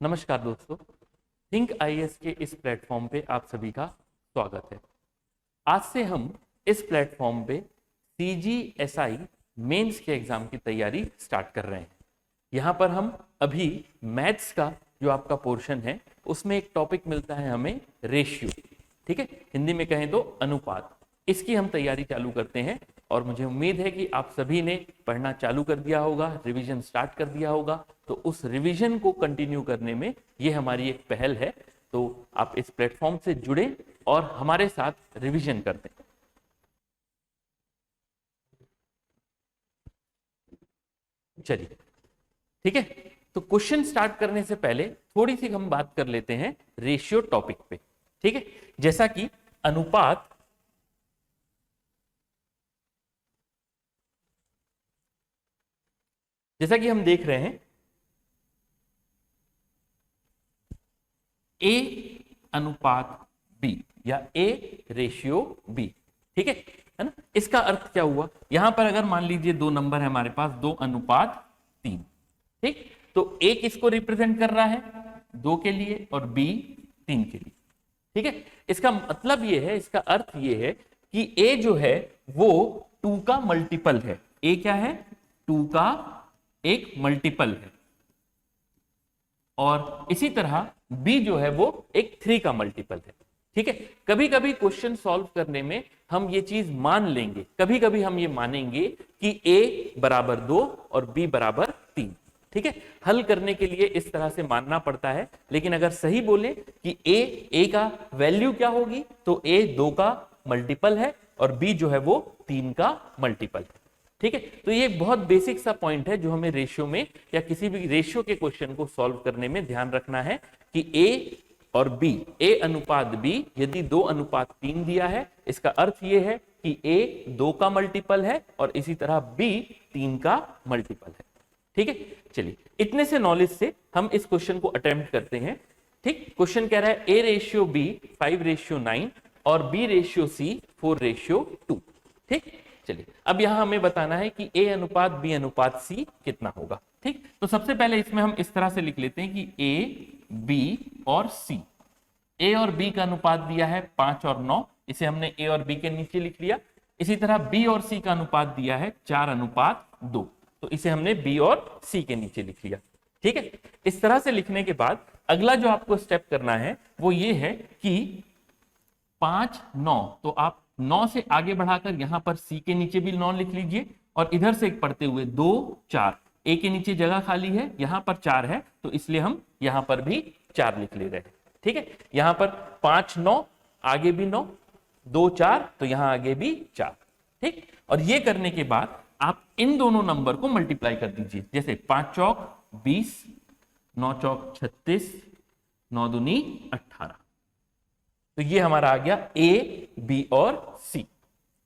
नमस्कार दोस्तों, think IAS के इस प्लेटफॉर्म पे आप सभी का स्वागत है। आज से हम इस प्लेटफॉर्म पे सीजीएसआई मेंस के एग्जाम की तैयारी स्टार्ट कर रहे हैं। यहाँ पर हम अभी मैथ्स का जो आपका पोर्शन है उसमें एक टॉपिक मिलता है हमें रेशियो, ठीक है, हिंदी में कहें तो अनुपात। इसकी हम तैयारी चालू करते हैं और मुझे उम्मीद है कि आप सभी ने पढ़ना चालू कर दिया होगा, रिवीजन स्टार्ट कर दिया होगा। तो उस रिवीजन को कंटिन्यू करने में ये हमारी एक पहल है। तो आप इस प्लेटफॉर्म से जुड़े और हमारे साथ रिवीजन करते हैं। चलिए, ठीक है। तो क्वेश्चन स्टार्ट करने से पहले थोड़ी सी हम बात कर लेते हैं रेशियो टॉपिक पे, ठीक है। जैसा कि अनुपात जैसा कि हम देख रहे हैं ए अनुपात बी या ए रेशियो बी, ठीक है ना। इसका अर्थ क्या हुआ, यहां पर अगर मान लीजिए दो नंबर है हमारे पास, 2:3, ठीक। तो ए किसको रिप्रेजेंट कर रहा है, 2 के लिए, और बी 3 के लिए, ठीक है। इसका मतलब ये है, इसका अर्थ ये है कि ए जो है वो 2 का मल्टीपल है। ए क्या है, 2 का एक मल्टीपल है। और इसी तरह बी जो है वो एक 3 का मल्टीपल है, ठीक है। कभी कभी क्वेश्चन सॉल्व करने में हम ये चीज मान लेंगे, कभी कभी हम ये मानेंगे कि a बराबर 2 और b बराबर 3, ठीक है। हल करने के लिए इस तरह से मानना पड़ता है। लेकिन अगर सही बोले कि a का वैल्यू क्या होगी, तो a 2 का मल्टीपल है और b जो है वो 3 का मल्टीपल है, ठीक है। तो ये एक बहुत बेसिक सा पॉइंट है जो हमें रेशियो में या किसी भी रेशियो के क्वेश्चन को सॉल्व करने में ध्यान रखना है कि a और b, a अनुपात b यदि 2:3 दिया है, इसका अर्थ ये है कि a 2 का मल्टीपल है और इसी तरह b 3 का मल्टीपल है, ठीक है। चलिए, इतने से नॉलेज से हम इस क्वेश्चन को अटेम्प्ट करते हैं, ठीक। क्वेश्चन कह रहा है a रेशियो b 5:9 और b रेशियो c 4:2, ठीक। चलिए, अब यहां हमें बताना है कि a अनुपात b अनुपात c कितना होगा, ठीक। तो सबसे पहले इसमें हम इस तरह से लिख लेते हैं कि a b और c, a और b का अनुपात दिया है 5 और 9, इसे हमने a और b के नीचे लिख लिया। इसी तरह b और c का अनुपात दिया है 4:2, तो इसे हमने b और c के नीचे लिख लिया, ठीक है। इस तरह से लिखने के बाद अगला जो आपको स्टेप करना है वो ये है कि 5 9, तो आप 9 से आगे बढ़ाकर यहां पर c के नीचे भी 9 लिख लीजिए और इधर से पढ़ते हुए 2 4, a के नीचे जगह खाली है, यहां पर 4 है, तो इसलिए हम यहां पर भी 4 लिख ले रहे हैं, ठीक है। यहां पर 5 9, आगे भी 9, 2 4, तो यहां आगे भी 4, ठीक। और ये करने के बाद आप इन दोनों नंबर को मल्टीप्लाई कर दीजिए। जैसे 5 चौक 20, 9 चौक 36, 9 दूनी 18, तो ये हमारा आ गया a b और c,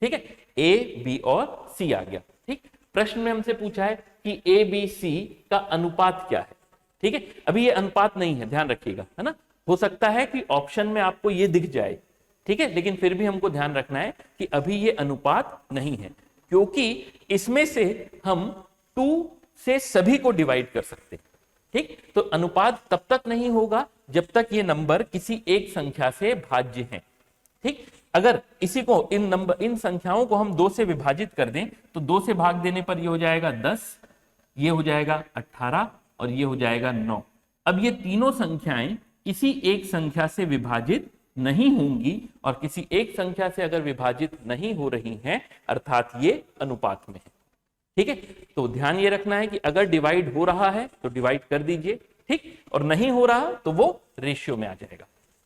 ठीक है। a b और c आ गया, ठीक। प्रश्न में हमसे पूछा है कि a b c का अनुपात क्या है, ठीक है। अभी ये अनुपात नहीं है, ध्यान रखिएगा, है ना। हो सकता है कि ऑप्शन में आपको ये दिख जाए, ठीक है, लेकिन फिर भी हमको ध्यान रखना है कि अभी ये अनुपात नहीं है, क्योंकि इसमें से हम 2 से सभी को डिवाइड कर सकते हैं, ठीक। तो अनुपात तब तक नहीं होगा जब तक ये नंबर किसी एक संख्या से भाज्य हैं, ठीक। अगर इसी को इन संख्याओं को हम 2 से विभाजित कर दें तो 2 से भाग देने पर ये हो जाएगा 10, ये हो जाएगा 18 और ये हो जाएगा 9। अब ये तीनों संख्याएं किसी एक संख्या से विभाजित नहीं होंगी और किसी एक संख्या से अगर विभाजित नहीं हो रही हैं अर्थात ये अनुपात में है, ठीक है। तो ध्यान ये रखना है कि अगर डिवाइड हो रहा है तो डिवाइड कर दीजिए, ठीक, और नहीं हो रहा तो वो रेशियो में आ जाएगा,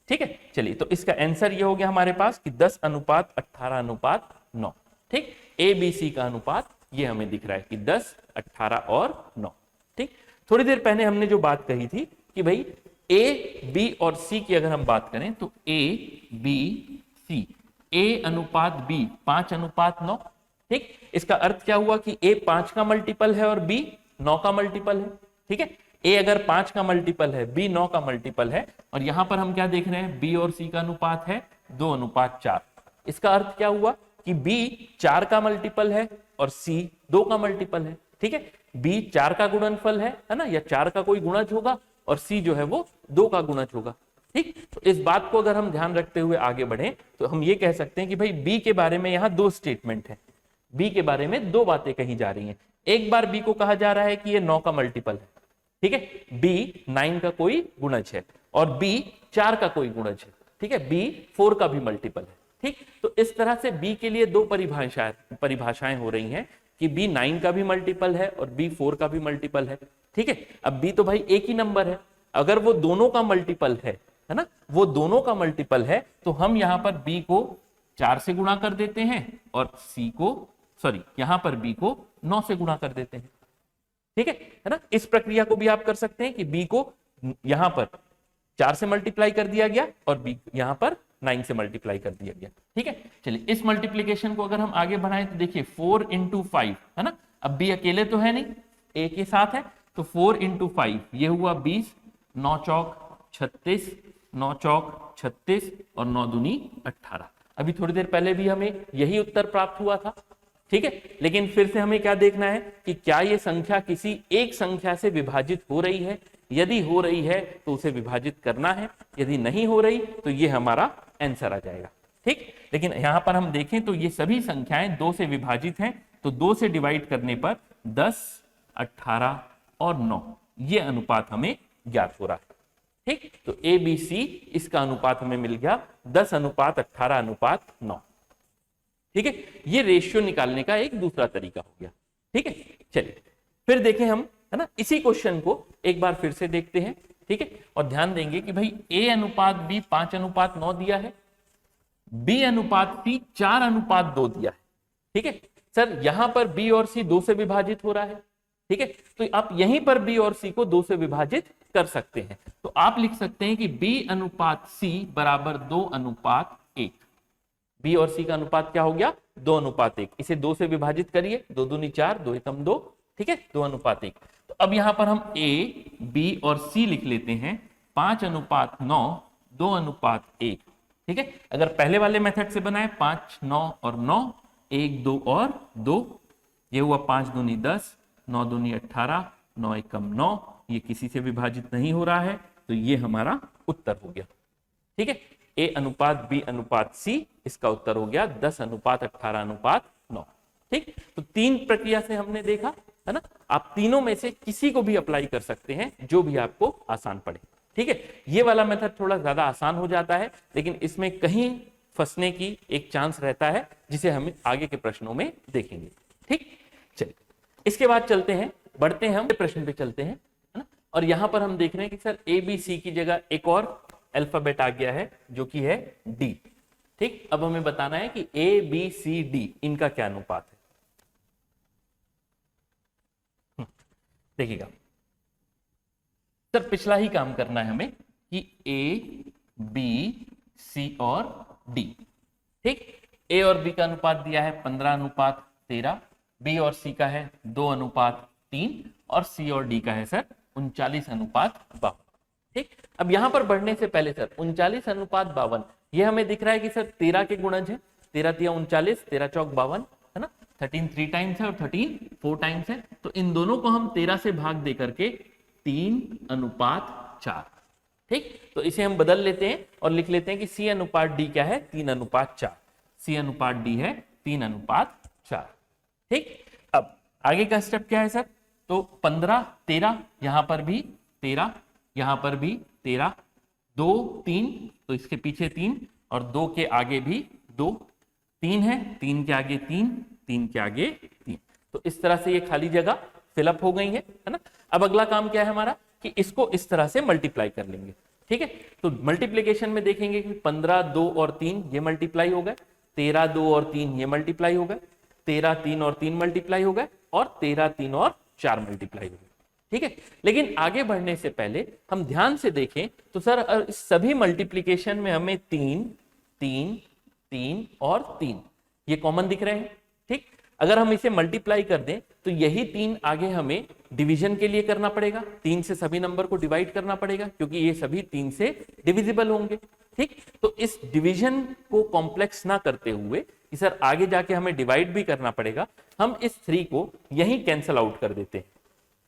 ठीक है। चलिए, तो इसका आंसर ये हो गया हमारे पास कि 10:18:9, ठीक। ए बी सी का अनुपात ये हमें दिख रहा है कि 10 18 और 9, ठीक। थोड़ी देर पहले हमने जो बात कही थी कि भाई ए बी और सी की अगर हम बात करें तो ए बी सी, ए अनुपात बी 5:9, ठीक। इसका अर्थ क्या हुआ कि a 5 का मल्टीपल है और b 9 का मल्टीपल है, ठीक है। a अगर 5 का मल्टीपल है, b 9 का मल्टीपल है, और यहां पर हम क्या देख रहे हैं, b और c का अनुपात है 2:4। इसका अर्थ क्या हुआ कि b 4 का मल्टीपल है और c 2 का मल्टीपल है, ठीक है। b 4 का गुणनफल है ना, या 4 का कोई गुणज होगा और सी जो है वो 2 का गुणज होगा। ठीक, तो इस बात को अगर हम ध्यान रखते हुए आगे बढ़े तो हम ये कह सकते हैं कि भाई बी के बारे में यहाँ 2 स्टेटमेंट है, बी के बारे में 2 बातें कही जा रही हैं। एक बार बी को कहा जा रहा है कि ये 9 का मल्टीपल है, ठीक है, बी 9 का कोई गुणज है और बी 4 का कोई गुणज है, ठीक है, बी 4 का भी मल्टीपल है। ठीक, तो इस तरह से बी के लिए 2 परिभाषाएं हो रही हैं कि बी 9 का भी मल्टीपल है और बी 4 का भी मल्टीपल है। ठीक है, अब बी तो भाई एक ही नंबर है, अगर वो दोनों का मल्टीपल है ना, वो दोनों का मल्टीपल है तो हम यहां पर बी को 4 से गुणा कर देते हैं और सी को यहां पर बी को 9 से गुणा कर देते हैं। ठीक है ना, इस प्रक्रिया को भी आप कर सकते हैं कि बी को यहां पर 4 से मल्टीप्लाई कर दिया गया और बी यहां पर 9 से मल्टीप्लाई कर दिया गया। ठीक है, चलिए इस मल्टीप्लीकेशन को अगर हम आगे बढ़ाएं तो देखिए 4 × 5 है ना, अब बी अकेले तो है नहीं, ए के साथ है, तो 4 × 5 ये हुआ 20, 9 चौक 36, 9 चौक 36 और 9 दूनी 18। अभी थोड़ी देर पहले भी हमें यही उत्तर प्राप्त हुआ था। ठीक है, लेकिन फिर से हमें क्या देखना है कि क्या ये संख्या किसी एक संख्या से विभाजित हो रही है, यदि हो रही है तो उसे विभाजित करना है, यदि नहीं हो रही तो ये हमारा आंसर आ जाएगा। ठीक, लेकिन यहां पर हम देखें तो ये सभी संख्याएं 2 से विभाजित हैं, तो 2 से डिवाइड करने पर 10, 18 और 9 ये अनुपात हमें ज्ञात हो रहा है। ठीक, तो ए बी सी इसका अनुपात हमें मिल गया 10:18:9। ठीक है, ये रेशियो निकालने का एक दूसरा तरीका हो गया। ठीक है, चलिए फिर देखें हम, है ना, इसी क्वेश्चन को एक बार फिर से देखते हैं। ठीक है, और ध्यान देंगे कि भाई ए अनुपात बी 5:9 दिया है, बी अनुपात सी 4:2 दिया है। ठीक है सर, यहां पर बी और सी 2 से विभाजित हो रहा है। ठीक है, तो आप यहीं पर बी और सी को 2 से विभाजित कर सकते हैं, तो आप लिख सकते हैं कि बी अनुपात सी बराबर 2:1। बी और सी का अनुपात क्या हो गया, 2:1। इसे 2 से विभाजित करिए, 2 दूनी 4, 2 एकम 2, ठीक है, 2:1। तो अब यहां पर हम ए बी और सी लिख लेते हैं 5:9, 2:1। ठीक है, अगर पहले वाले मेथड से बनाए 5, 9 और 9, 1, 2 और 2, ये हुआ 5 दूनी 10, 9 दूनी 18, 9 एकम 9, ये किसी से विभाजित नहीं हो रहा है, तो ये हमारा उत्तर हो गया। ठीक है, ए अनुपात बी अनुपात सी, इसका उत्तर हो गया 10:18:9। ठीक, तो 3 प्रक्रिया से हमने देखा, है ना, आप तीनों में से किसी को भी अप्लाई कर सकते हैं, जो भी आपको आसान पड़े। ठीक है, ये वाला मेथड थोड़ा ज्यादा आसान हो जाता है, लेकिन इसमें कहीं फंसने की एक चांस रहता है, जिसे हम आगे के प्रश्नों में देखेंगे। ठीक, चलिए इसके बाद चलते हैं, बढ़ते हैं हम प्रश्न पे चलते हैं, है ना, और यहां पर हम देख रहे हैं कि सर ए बी सी की जगह एक और अल्फाबेट आ गया है जो कि है डी। ठीक, अब हमें बताना है कि ए बी सी डी इनका क्या अनुपात है। देखिएगा सर, पिछला ही काम करना है हमें कि ए बी सी और डी। ठीक, ए और बी का अनुपात दिया है 15:13, बी और सी का है 2:3 और सी और डी का है सर 39:52। ठीक, अब यहां पर बढ़ने से पहले सर 39:52 ये हमें दिख रहा है कि सर 13 के गुणज है, 13 तिया 39, 13 चौक 52, है ना, 13 3 टाइम्स है और 13 4 टाइम्स है, तो इन दोनों को हम 13 से भाग दे करके 3:4। ठीक, तो इसे हम बदल लेते हैं और लिख लेते हैं कि सी अनुपात डी क्या है, 3:4। सी अनुपात डी है 3:4। ठीक, अब आगे का स्टेप क्या है सर, तो 15 13, यहां पर भी 13, यहां पर भी 13, 2 3, तो इसके पीछे 3 और 2 के आगे भी 2, 3 है, 3 के आगे 3, 3 के आगे 3, तो इस तरह से ये खाली जगह फिलअप हो गई है ना। अब अगला काम क्या है हमारा कि इसको इस तरह से मल्टीप्लाई कर लेंगे। ठीक है, तो मल्टीप्लीकेशन में देखेंगे कि 15 2 और 3 ये मल्टीप्लाई हो गए, 13 2 और 3 ये मल्टीप्लाई हो गए, 13 3 और 3 मल्टीप्लाई हो गए और 13 3 और 4 मल्टीप्लाई हो गए। ठीक है, लेकिन आगे बढ़ने से पहले हम ध्यान से देखें तो सर इस सभी मल्टीप्लीकेशन में हमें 3 3 3 और 3 ये कॉमन दिख रहे हैं। ठीक, अगर हम इसे मल्टीप्लाई कर दें तो यही 3 आगे हमें डिवीजन के लिए करना पड़ेगा, 3 से सभी नंबर को डिवाइड करना पड़ेगा क्योंकि ये सभी 3 से डिविजिबल होंगे। ठीक, तो इस डिवीजन को कॉम्प्लेक्स ना करते हुए कि सर आगे जाके हमें डिवाइड भी करना पड़ेगा, हम इस 3 को यहीं कैंसल आउट कर देते हैं।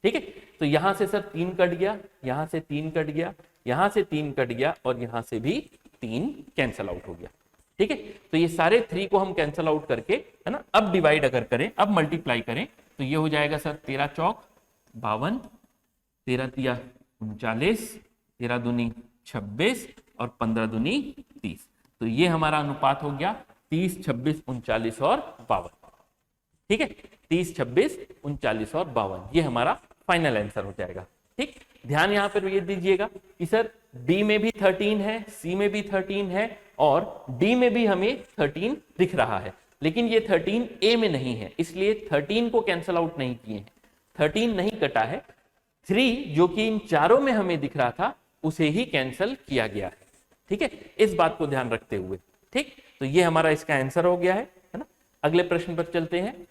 ठीक है, तो यहां से सर 3 कट गया, यहां से 3 कट गया, यहां से 3 कट गया और यहां से भी 3 कैंसल आउट हो गया। ठीक है, तो ये सारे 3 को हम कैंसल आउट करके, है ना, अब डिवाइड अगर करें, अब मल्टीप्लाई करें तो ये हो जाएगा सर 13 चौक 52, 13 तिया 39, 13 दूनी 26 और 15 दूनी 30। तो ये हमारा अनुपात हो गया 30, 26, 39 और 52। ठीक है, 30, 26, 39 और 52 ये हमारा फाइनल आंसर हो जाएगा। ठीक, ध्यान यहां पर ये दीजिएगा कि सर बी में भी 13 है, सी में भी 13 है और डी में भी हमें 13 दिख रहा है, लेकिन ये 13 ए में नहीं है, इसलिए 13 को कैंसल आउट नहीं किए हैं, 13 नहीं कटा है। 3 जो कि इन चारों में हमें दिख रहा था उसे ही कैंसल किया गया है। ठीक है, इस बात को ध्यान रखते हुए। ठीक, तो ये हमारा इसका आंसर हो गया है ना। अगले प्रश्न पर चलते हैं।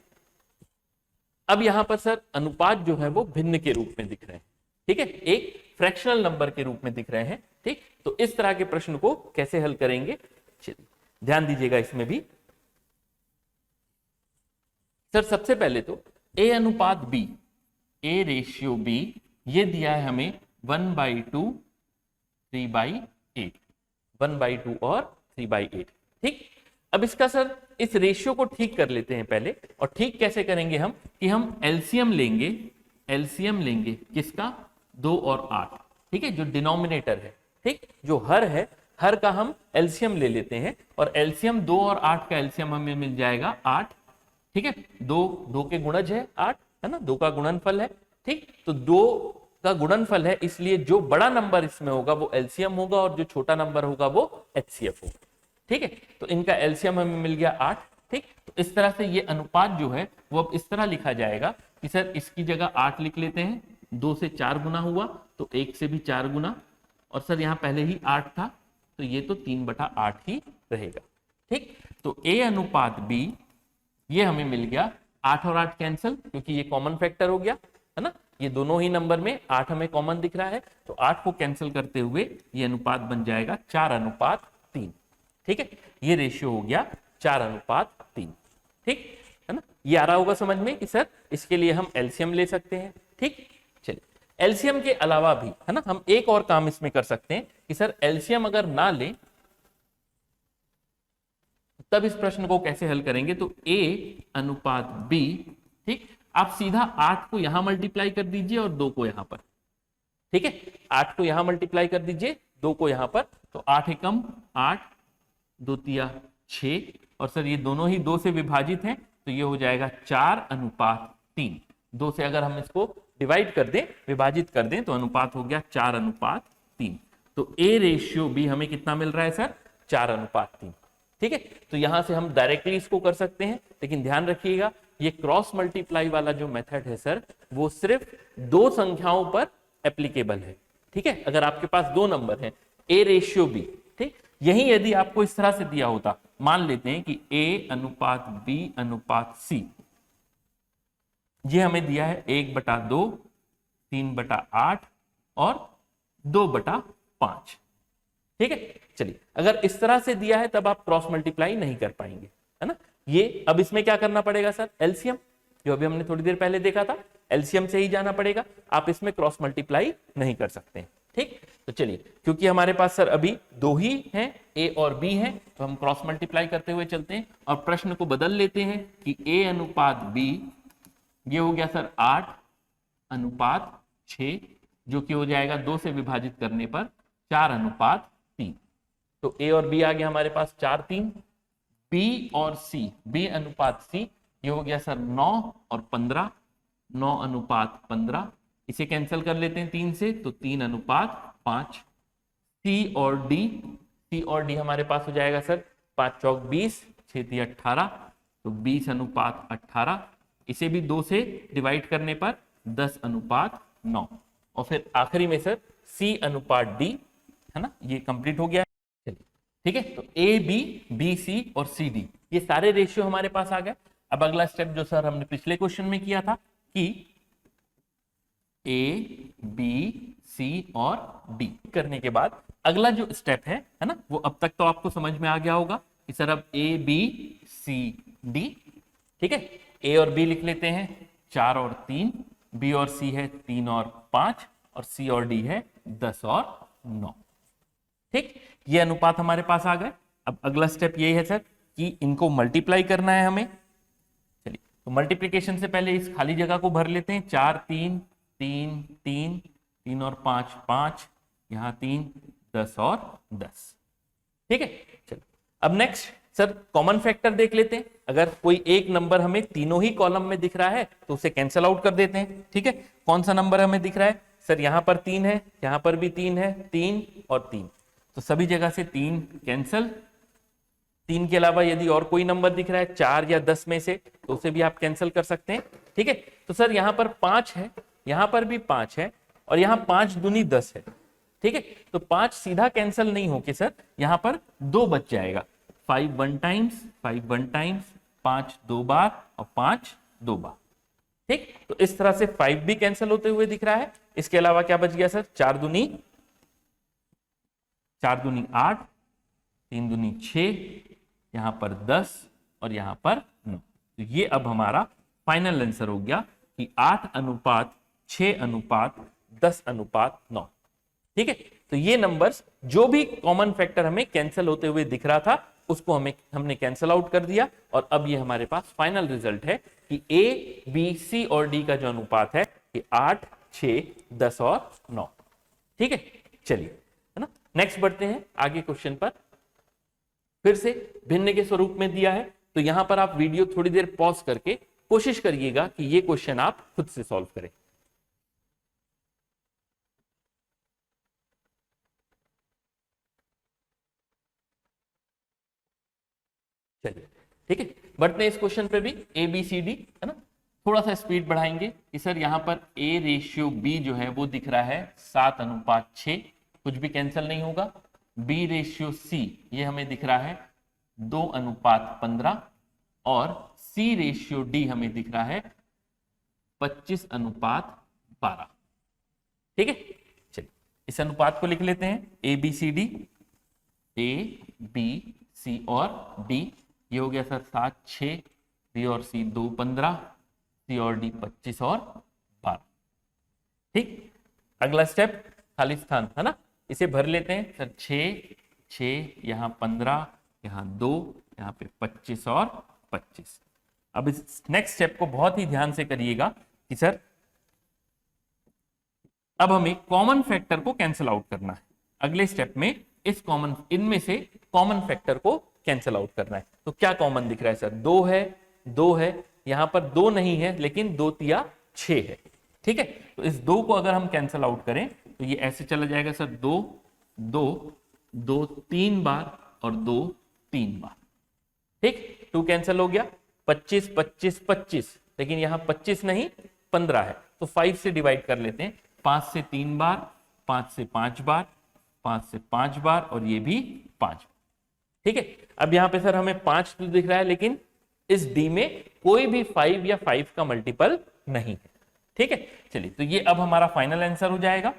अब यहां पर सर अनुपात जो है वो भिन्न के रूप में दिख रहे हैं। ठीक है, एक फ्रैक्शनल नंबर के रूप में दिख रहे हैं। ठीक, तो इस तरह के प्रश्न को कैसे हल करेंगे, चलिए ध्यान दीजिएगा इसमें भी। सर सबसे पहले तो ए अनुपात बी, ए रेशियो बी, ये दिया है हमें 1/2, 3/8, 1/2 और 3/8। ठीक, अब इसका सर इस रेशियो को ठीक कर लेते हैं पहले। और ठीक कैसे करेंगे हम कि हम एलसीएम लेंगे, एलसीएम लेंगे किसका, 2 और 8। ठीक है, जो डिनोमिनेटर है, ठीक, जो हर है, हर का हम एलसीएम ले लेते हैं और एलसीएम 2 और 8 का एलसीएम हमें मिल जाएगा 8। ठीक है, 2 के गुणज है 8, है ना, 2 का गुणनफल है। ठीक, तो 2 का गुणनफल है, इसलिए जो बड़ा नंबर इसमें होगा वो एलसीएम होगा और जो छोटा नंबर होगा वो एचसीएफ होगा। ठीक है, तो इनका एलसीएम हमें मिल गया 8। ठीक, तो इस तरह से ये अनुपात जो है वो अब इस तरह लिखा जाएगा कि सर इसकी जगह 8 लिख लेते हैं, 2 से 4 गुना हुआ तो 1 से भी 4 गुना, और सर यहाँ पहले ही 8 था तो ये तो 3/8 ही रहेगा। ठीक, तो ए अनुपात बी ये हमें मिल गया, 8 और 8 कैंसिल क्योंकि ये कॉमन फैक्टर हो गया, है ना, ये दोनों ही नंबर में 8 हमें कॉमन दिख रहा है, तो 8 को कैंसिल करते हुए ये अनुपात बन जाएगा 4/3। ठीक है, ये रेशियो हो गया 4/3। ठीक है ना, ये आ रहा होगा समझ में कि सर इसके लिए हम एलसीएम ले सकते हैं। ठीक, चलिए एलसीएम के अलावा भी, है ना, हम एक और काम इसमें कर सकते हैं कि सर एलसीएम अगर ना लें तब इस प्रश्न को कैसे हल करेंगे। तो ए अनुपात बी, ठीक, आप सीधा 8 को यहां मल्टीप्लाई कर दीजिए और 2 को यहां पर। ठीक है, 8 को यहां मल्टीप्लाई कर दीजिए, 2 को यहां पर, तो 8 एकम 8, 2 तिया 6 और सर ये दोनों ही 2 से विभाजित हैं तो ये हो जाएगा 4/3। 2 से अगर हम इसको डिवाइड कर दें, विभाजित कर दें, तो अनुपात हो गया 4/3। तो ए रेशियो बी हमें कितना मिल रहा है सर, 4/3। ठीक है, तो यहां से हम डायरेक्टली इसको कर सकते हैं, लेकिन ध्यान रखिएगा ये क्रॉस मल्टीप्लाई वाला जो मेथड है सर वो सिर्फ 2 संख्याओं पर एप्लीकेबल है। ठीक है, अगर आपके पास 2 नंबर हैं ए रेशियो बी, ठीक, यही यदि आपको इस तरह से दिया होता, मान लेते हैं कि ए अनुपात बी अनुपात सी, ये हमें दिया है 1/2, 3/8 और 2/5। ठीक है, चलिए अगर इस तरह से दिया है तब आप क्रॉस मल्टीप्लाई नहीं कर पाएंगे, है ना। ये अब इसमें क्या करना पड़ेगा सर, एलसीएम, जो अभी हमने थोड़ी देर पहले देखा था, एलसीएम से ही जाना पड़ेगा, आप इसमें क्रॉस मल्टीप्लाई नहीं कर सकते हैं। ठीक, तो चलिए क्योंकि हमारे पास सर अभी 2 ही हैं, ए और बी हैं, तो हम क्रॉस मल्टीप्लाई करते हुए चलते हैं और प्रश्न को बदल लेते हैं कि ए अनुपात बी ये हो गया सर 8/6, जो कि हो जाएगा 2 से विभाजित करने पर 4/3। तो ए और बी आ गया हमारे पास 4, 3। बी और सी, बी अनुपात सी ये हो गया सर 9 और 15, 9/15। इसे कैंसिल कर लेते हैं 3 से, तो 3/5। सी और डी, सी और डी हमारे पास हो जाएगा सर 5 चौक 20, 6 × 18, तो 20/18। इसे भी 2 से डिवाइड करने पर 10/9। और फिर आखिरी में सर सी अनुपात डी, है ना, ये कंप्लीट हो गया। चलिए ठीक है, तो ए बी, बी सी और सी डी ये सारे रेशियो हमारे पास आ गए। अब अगला स्टेप जो सर हमने पिछले क्वेश्चन में किया था कि ए बी सी और डी करने के बाद अगला जो स्टेप है ना, वो अब तक तो आपको समझ में आ गया होगा कि सर अब ए बी सी डी, ठीक है, ए और बी लिख लेते हैं 4 और 3, बी और सी है 3 और 5, और सी और डी है 10 और 9। ठीक, ये अनुपात हमारे पास आ गए। अब अगला स्टेप यही है सर कि इनको मल्टीप्लाई करना है हमें। चलिए, तो मल्टीप्लिकेशन से पहले इस खाली जगह को भर लेते हैं। 4 3 3 3 3 और 5 5, यहाँ 3 10 और 10। ठीक है, चलो अब नेक्स्ट सर कॉमन फैक्टर देख लेते हैं। अगर कोई एक नंबर हमें तीनों ही कॉलम में दिख रहा है तो उसे कैंसिल आउट कर देते हैं। ठीक है, कौन सा नंबर हमें दिख रहा है सर? यहाँ पर 3 है, यहाँ पर भी 3 है, 3 और 3, तो सभी जगह से 3 कैंसिल। 3 के अलावा यदि और कोई नंबर दिख रहा है 4 या 10 में से, तो उसे भी आप कैंसिल कर सकते हैं। ठीक है, तो सर यहाँ पर 5 है, यहाँ पर भी 5 है, और यहाँ 5 दूनी 10 है। ठीक है, तो 5 सीधा कैंसिल नहीं होके सर यहाँ पर 2 बच जाएगा। 5 1 टाइम्स, 5 1 टाइम्स, 5 2 बार और 5 2 बार। ठीक, तो इस तरह से 5 भी कैंसिल होते हुए दिख रहा है। इसके अलावा क्या बच गया सर? 4 दूनी 8, 3 दूनी 6, यहां पर 10 और यहां पर 9। तो ये अब हमारा फाइनल आंसर हो गया कि 8:6:10:9। ठीक है, तो ये नंबर्स जो भी कॉमन फैक्टर हमें कैंसिल होते हुए दिख रहा था उसको हमने कैंसिल आउट कर दिया, और अब ये हमारे पास फाइनल रिजल्ट है कि ए बी सी और डी का जो अनुपात है कि 8 6 10 और 9। ठीक है, चलिए, है ना, नेक्स्ट बढ़ते हैं आगे क्वेश्चन पर। फिर से भिन्न के स्वरूप में दिया है, तो यहां पर आप वीडियो थोड़ी देर पॉज करके कोशिश करिएगा कि ये क्वेश्चन आप खुद से सॉल्व करें। चलिए, ठीक है, बढ़ते हैं इस क्वेश्चन पे भी। ए बी सी डी, है ना, थोड़ा सा स्पीड बढ़ाएंगे कि सर यहाँ पर ए रेशियो बी जो है वो दिख रहा है 7:6, कुछ भी कैंसिल नहीं होगा। बी रेशियो सी ये हमें दिख रहा है 2:15, और सी रेशियो डी हमें दिख रहा है 25:12। ठीक है, चलिए इस अनुपात को लिख लेते हैं। A B C D, A B C और डी, ये हो गया सर 7 6, बी और सी 2 15, सी और डी 25 और 12। ठीक, अगला स्टेप खाली स्थान, है ना, इसे भर लेते हैं सर। 6 6, यहाँ 15, यहाँ 2, यहाँ पे 25 और 25। अब इस नेक्स्ट स्टेप को बहुत ही ध्यान से करिएगा कि सर अब हमें कॉमन फैक्टर को कैंसिल आउट करना है। अगले स्टेप में इनमें से कॉमन फैक्टर को कैंसिल आउट करना है। तो क्या कॉमन दिख रहा है सर? 2 है, यहां पर 2 नहीं है, लेकिन 2 तिया 6 है। ठीक है, तो इस 2 को अगर हम कैंसिल आउट करें तो ये ऐसे चला जाएगा सर, 2 2 2 3 बार और 2 3 बार। ठीक, 2 कैंसिल हो गया, 25 25 25, लेकिन यहां 25 नहीं 15 है, तो 5 से डिवाइड कर लेते हैं। 5 से 3 बार, 5 से 5 बार, 5 से 5 बार, और ये भी 5। ठीक है, अब यहां पे सर हमें 5 तो दिख रहा है, लेकिन इस डी में कोई भी 5 या 5 का मल्टीपल नहीं है। ठीक है, चलिए, तो ये अब हमारा फाइनल आंसर हो जाएगा।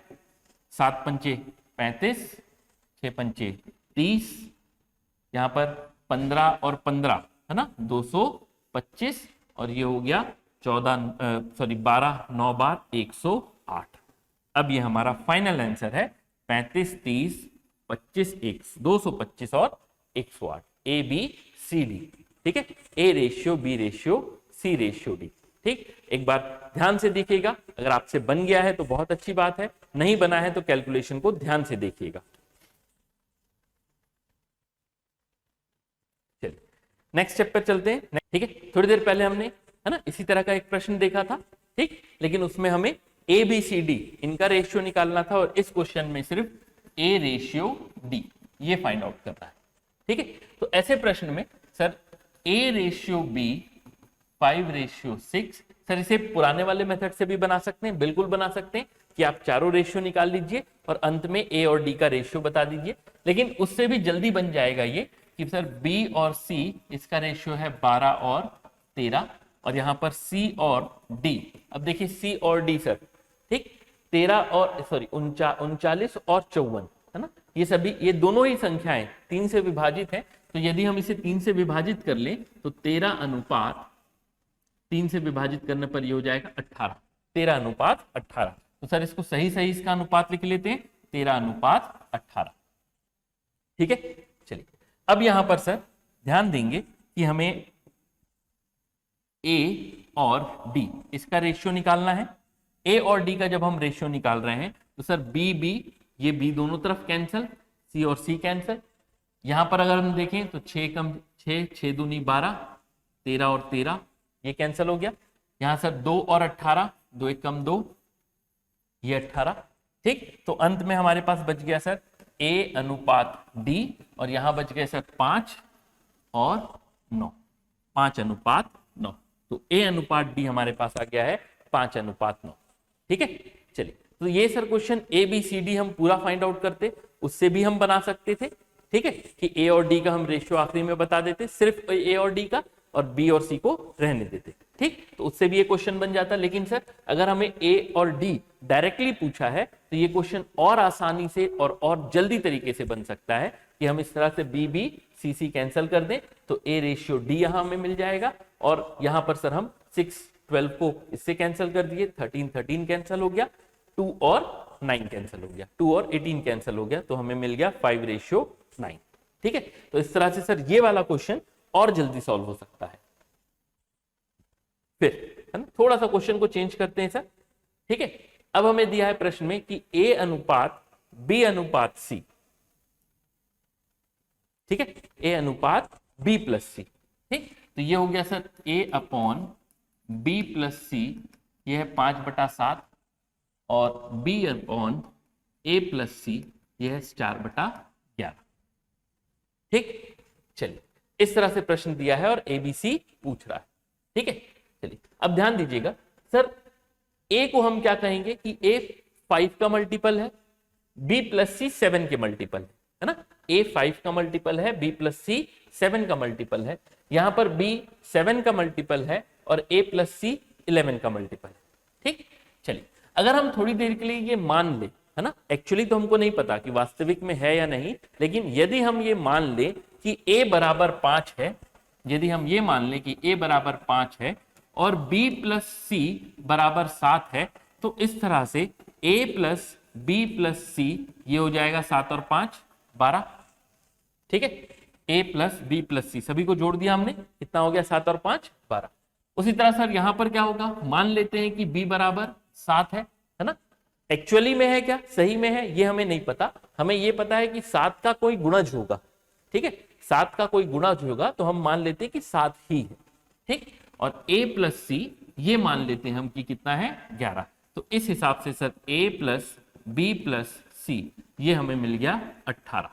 7 पंचे 35, 6 पंचे 30, यहां पर 15 और 15, है ना, 225, और ये हो गया 12 9 बार 108। अब ये हमारा फाइनल आंसर है 35 30 25 1, 225 और 108, ए बी सी डी। ठीक है, A ratio B ratio C ratio D. ठीक, एक बार ध्यान से देखिएगा, अगर आपसे बन गया है तो बहुत अच्छी बात है, नहीं बना है तो कैलकुलेशन को ध्यान से देखिएगा। चलिए नेक्स्ट स्टेप पर चलते हैं। ठीक है, थोड़ी देर पहले हमने, है ना, इसी तरह का एक प्रश्न देखा था। ठीक, लेकिन उसमें हमें ए बी सी डी इनका रेशियो निकालना था, और इस क्वेश्चन में सिर्फ ए रेशियो डी ये फाइंड आउट करना है। ठीक है, तो ऐसे प्रश्न में sir A ratio B 5:6, sir इसे पुराने वाले मेथड से भी बना सकते हैं, बिल्कुल बना सकते हैं कि आप चारों रेशियो निकाल लीजिए और अंत में ए और डी का रेशियो बता दीजिए। लेकिन उससे भी जल्दी बन जाएगा ये कि सर बी और सी इसका रेशियो है 12 और 13, और यहां पर सी और डी, अब देखिए सी और डी सर, ठीक, 39 और 54, है ना, ये सभी, ये दोनों ही संख्याएं 3 से विभाजित हैं। तो यदि हम इसे 3 से विभाजित कर लें तो 13 अनुपात 3 से विभाजित करने पर ये हो जाएगा 18। 13:18। तो सर इसको सही सही इसका अनुपात लिख लेते हैं, 13:18। ठीक है, चलिए अब यहां पर सर ध्यान देंगे कि हमें ए और डी इसका रेशियो निकालना है। ए और डी का जब हम रेशियो निकाल रहे हैं तो सर बी बी, ये बी दोनों तरफ कैंसल, सी और सी कैंसल। यहां पर अगर हम देखें तो 6 कम 6, 6 दूनी 12, 13 और 13 ये कैंसिल हो गया। यहां सर 2 और 18, 2 1 कम 2, ये 18। ठीक, तो अंत में हमारे पास बच गया सर ए अनुपात डी, और यहां बच गए सर 5 और 9, 5:9। तो ए अनुपात डी हमारे पास आ गया है 5:9। ठीक है, चलिए तो ये sir question A B C D हम पूरा फाइंड आउट करते, उससे भी हम बना सकते थे। ठीक है, कि ए और डी का हम रेशियो आखिरी में बता देते, सिर्फ ए और डी का, और बी और सी को रहने देते। ठीक, तो उससे भी ये क्वेश्चन बन जाता। लेकिन सर अगर हमें ए और डी डायरेक्टली पूछा है तो ये क्वेश्चन और आसानी से और जल्दी तरीके से बन सकता है कि हम इस तरह से बी बी सी सी कैंसिल कर दें तो ए रेशियो डी यहां हमें मिल जाएगा। और यहां पर सर हम 6 12 को इससे कैंसिल कर दिए, 13 13 कैंसिल हो गया, 2 और 9 कैंसिल हो गया, 2 और 18 कैंसिल हो गया, तो हमें मिल गया 5:9। ठीक है, तो इस तरह से सर ये वाला क्वेश्चन और जल्दी सॉल्व हो सकता है। फिर है ना, थोड़ा सा क्वेश्चन को चेंज करते हैं सर। ठीक है, अब हमें दिया है प्रश्न में कि ए अनुपात बी अनुपात सी। ठीक है, ए अनुपात बी प्लस सी। ठीक, तो ये हो गया सर ए अपॉन बी प्लस सी, ये है 5/7, और बी अपॉन ए प्लस सी, ये है 4/11। ठीक, चलिए इस तरह से प्रश्न दिया है और एबीसी पूछ रहा है। ठीक है, चलिए अब ध्यान दीजिएगा सर, ए को हम क्या कहेंगे कि ए 5 का मल्टीपल है, बी प्लस सी 7 के मल्टीपल है ना। ए 5 का मल्टीपल है, बी प्लस सी 7 का मल्टीपल है, यहां पर बी 7 का मल्टीपल है और ए प्लस सी 11 का मल्टीपल है। ठीक, चलिए अगर हम थोड़ी देर के लिए ये मान ले, है ना, एक्चुअली तो हमको नहीं पता कि वास्तविक में है या नहीं, लेकिन यदि हम ये मान ले कि a बराबर 5 है, यदि हम ये मान ले कि a बराबर 5 है और b प्लस सी बराबर 7 है, तो इस तरह से a plus B plus C, ये हो जाएगा 7 और 5 12। ठीक है, a प्लस बी प्लस सी सभी को जोड़ दिया हमने, कितना हो गया 7 और 5 12। उसी तरह सर यहां पर क्या होगा, मान लेते हैं कि b बराबर 7 है ना। एक्चुअली में है क्या, सही में है, ये हमें नहीं पता, हमें ये पता है कि 7 का कोई गुणज होगा। ठीक है, 7 का कोई गुणज होगा तो हम मान लेते हैं कि 7 ही है। ठीक, और a प्लस सी ये मान लेते हैं हम कि कितना है 11। तो इस हिसाब से sir a plus B plus C ये हमें मिल गया 18।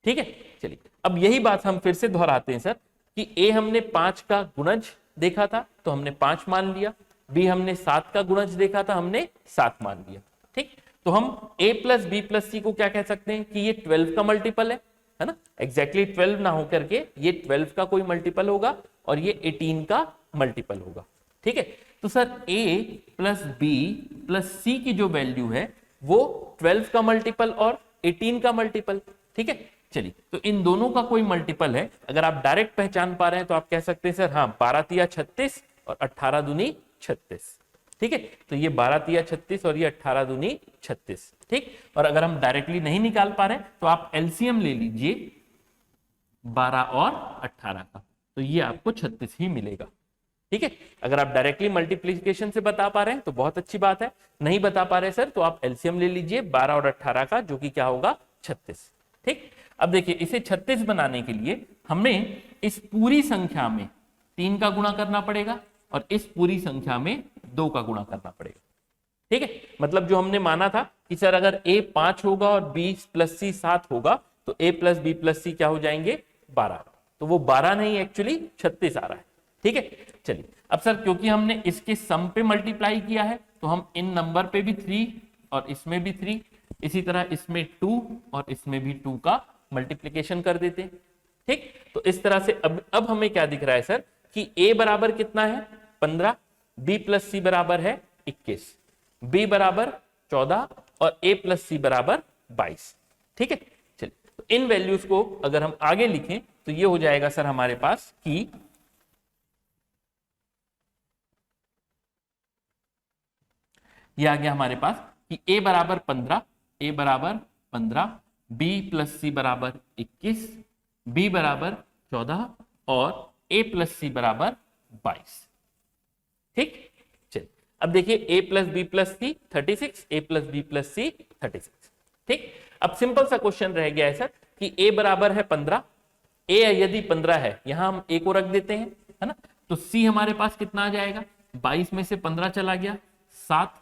ठीक है, चलिए अब यही बात हम फिर से दोहराते हैं सर कि a हमने 5 का गुणज देखा था तो हमने 5 मान लिया, b हमने 7 का गुणज देखा था, हमने 7 मान लिया। ठीक, तो हम a प्लस बी प्लस सी को क्या कह सकते हैं कि ये 12 का मल्टीपल है ना। एग्जैक्टली 12 ना होकर के ये 12 का कोई मल्टीपल होगा और ये 18 का मल्टीपल होगा। ठीक है, तो sir a plus B plus C की जो वैल्यू है वो 12 का मल्टीपल और 18 का मल्टीपल। ठीक है, चलिए तो इन दोनों का कोई मल्टीपल है, अगर आप डायरेक्ट पहचान पा रहे हैं तो आप कह सकते हैं सर हाँ 12 तिया 36 और 18 दूनी 36। ठीक है, तो ये 12 तिया 36 और ये 18 दूनी 36। ठीक, और अगर हम डायरेक्टली नहीं निकाल पा रहे तो आप एलसीएम ले लीजिए 12 और 18 का, तो ये आपको 36 ही मिलेगा। ठीक है, अगर आप डायरेक्टली मल्टीप्लिकेशन से बता पा रहे हैं तो बहुत अच्छी बात है, नहीं बता पा रहे सर तो आप एलसीएम ले लीजिए 12 और 18 का, जो कि क्या होगा 36। ठीक, अब देखिए इसे 36 बनाने के लिए हमें इस पूरी संख्या में 3 का गुणा करना पड़ेगा और इस पूरी संख्या में 2 का गुणा करना पड़ेगा। ठीक है, मतलब जो हमने माना था कि सर अगर a 5 होगा और b प्लस सी 7 होगा तो a प्लस बी प्लस सी क्या हो जाएंगे 12, तो वो 12 नहीं एक्चुअली 36 आ रहा है। ठीक है, चलिए अब सर क्योंकि हमने इसके सम पे मल्टीप्लाई किया है तो हम इन नंबर पे भी 3 और इसमें भी 3, इसी तरह इसमें 2 और इसमें भी 2 का मल्टीप्लीकेशन कर देते हैं। ठीक, तो इस तरह से अब हमें क्या दिख रहा है सर कि a बराबर कितना है 15, b प्लस सी बराबर है 21, b बराबर 14 और a प्लस सी बराबर 22। ठीक है, चलिए तो इन वैल्यूज को अगर हम आगे लिखें तो ये हो जाएगा सर हमारे पास कि ये आ गया हमारे पास कि a बराबर 15, a बराबर 15, b प्लस सी बराबर 21, b बराबर 14 और a प्लस सी बराबर 22। ठीक, चलिए अब देखिए a plus B plus C 36, a plus B plus C 36। ठीक, अब सिंपल सा क्वेश्चन रह गया है सर कि a बराबर है 15, a यदि 15 है, यहां हम a को रख देते हैं, है ना, तो c हमारे पास कितना आ जाएगा, 22 में से 15 चला गया 7,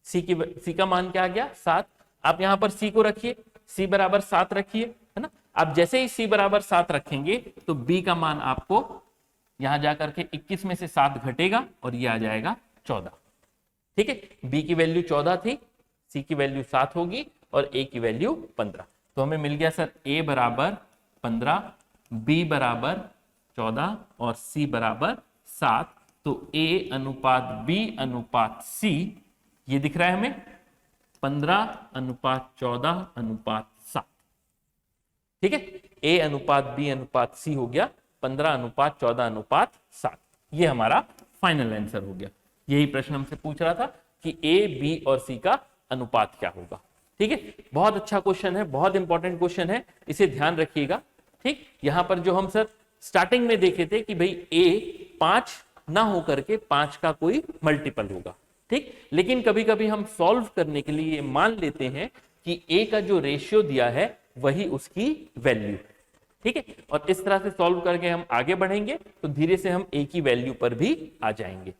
c का मान क्या आ गया 7। आप यहां पर c को रखिए, c बराबर 7 रखिए, है ना। आप जैसे ही c बराबर 7 रखेंगे तो b का मान आपको यहां जाकर के 21 में से 7 घटेगा और ये आ जाएगा 14। ठीक है, b की वैल्यू 14 थी, c की वैल्यू 7 होगी और a की वैल्यू 15। तो हमें मिल गया सर a बराबर 15, b बराबर 14 और c बराबर 7। तो a अनुपात b अनुपात c ये दिख रहा है हमें 15 अनुपात 14 अनुपात 7। ठीक है, a अनुपात b अनुपात c हो गया 15 अनुपात 14 अनुपात 7। ये हमारा फाइनल आंसर हो गया। यही प्रश्न हमसे पूछ रहा था कि a, b और c का अनुपात क्या होगा। ठीक है, बहुत अच्छा क्वेश्चन है, बहुत इंपॉर्टेंट क्वेश्चन है, इसे ध्यान रखिएगा। ठीक, यहां पर जो हम सर स्टार्टिंग में देखे थे कि भाई a 5 ना होकर के 5 का कोई मल्टीपल होगा। ठीक, लेकिन कभी कभी हम सॉल्व करने के लिए मान लेते हैं कि a का जो रेशियो दिया है वही उसकी वैल्यू। ठीक है, और इस तरह से सॉल्व करके हम आगे बढ़ेंगे तो धीरे से हम a की वैल्यू पर भी आ जाएंगे।